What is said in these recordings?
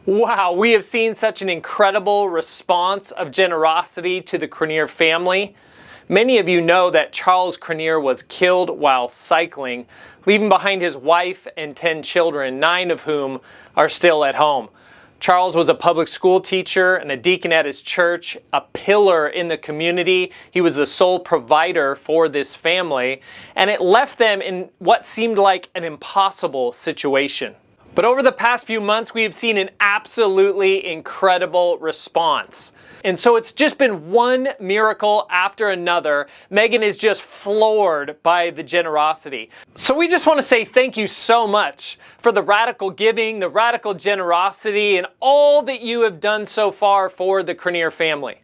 Wow, we have seen such an incredible response of generosity to the Cranier family. Many of you know that Charles Cranier was killed while cycling, leaving behind his wife and 10 children, 9 of whom are still at home. Charles was a public school teacher and a deacon at his church, a pillar in the community. He was the sole provider for this family, and it left them in what seemed like an impossible situation. But over the past few months, we have seen an absolutely incredible response. And so it's just been one miracle after another. Megan is just floored by the generosity. So we just want to say thank you so much for the radical giving, the radical generosity, and all that you have done so far for the Cranier family.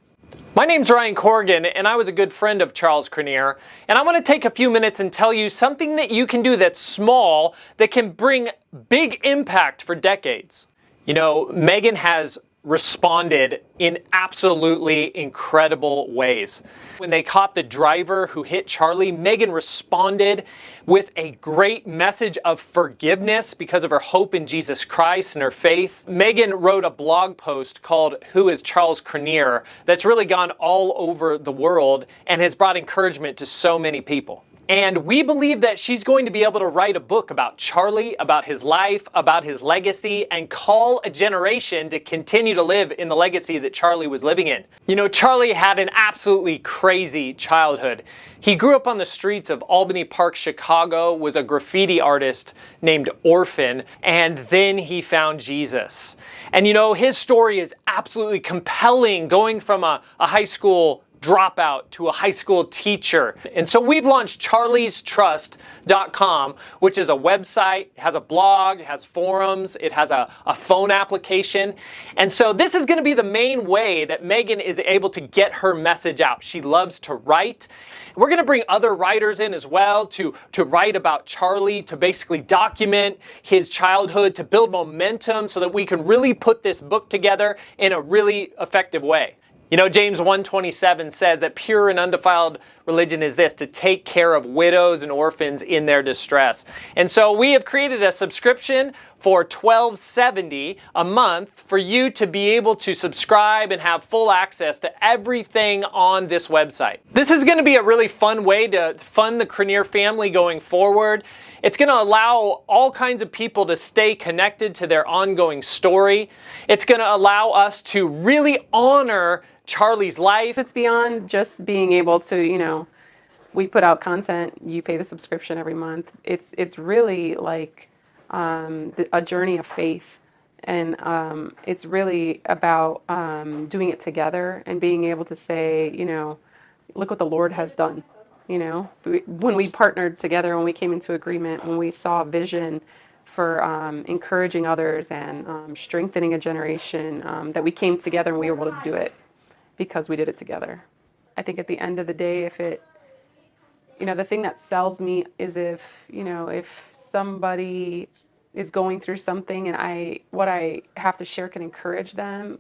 My name's Ryan Corrigan, and I was a good friend of Charles Cranier, and I want to take a few minutes and tell you something that you can do that's small that can bring big impact for decades. You know, Megan has responded in absolutely incredible ways. When they caught the driver who hit Charlie, Megan responded with a great message of forgiveness because of her hope in Jesus Christ and her faith. Megan wrote a blog post called "Who is Charles Cranier?" that's really gone all over the world and has brought encouragement to so many people. And we believe that she's going to be able to write a book about Charlie, about his life, about his legacy, and call a generation to continue to live in the legacy that Charlie was living in. You know, Charlie had an absolutely crazy childhood. He grew up on the streets of Albany Park, Chicago, was a graffiti artist named Orphan, and then he found Jesus. And you know, his story is absolutely compelling, going from a high school dropout to a high school teacher. And so we've launched charliestrust.com, which is a website, has a blog, has forums, it has a phone application. And so this is going to be the main way that Megan is able to get her message out. She loves to write. We're going to bring other writers in as well to write about Charlie, to basically document his childhood, to build momentum so that we can really put this book together in a really effective way. You know, James 1:27 says that pure and undefiled religion is this, to take care of widows and orphans in their distress. And so we have created a subscription for $12.70 a month for you to be able to subscribe and have full access to everything on this website. This is going to be a really fun way to fund the Cranier family going forward. It's going to allow all kinds of people to stay connected to their ongoing story. It's going to allow us to really honor Charlie's life. It's beyond just being able to, you know, we put out content, you pay the subscription every month. It's really like a journey of faith. And it's really about doing it together and being able to say, you know, look what the Lord has done. You know, when we partnered together, when we came into agreement, when we saw a vision for encouraging others and strengthening a generation, that we came together and we were able to do it because we did it together. I think at the end of the day, if it, you know, the thing that sells me is if, you know, if somebody is going through something and what I have to share can encourage them,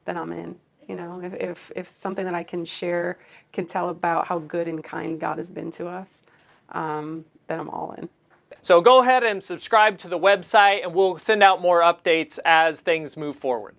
then I'm in. You know, if something that I can share can tell about how good and kind God has been to us, then I'm all in. So go ahead and subscribe to the website, and we'll send out more updates as things move forward.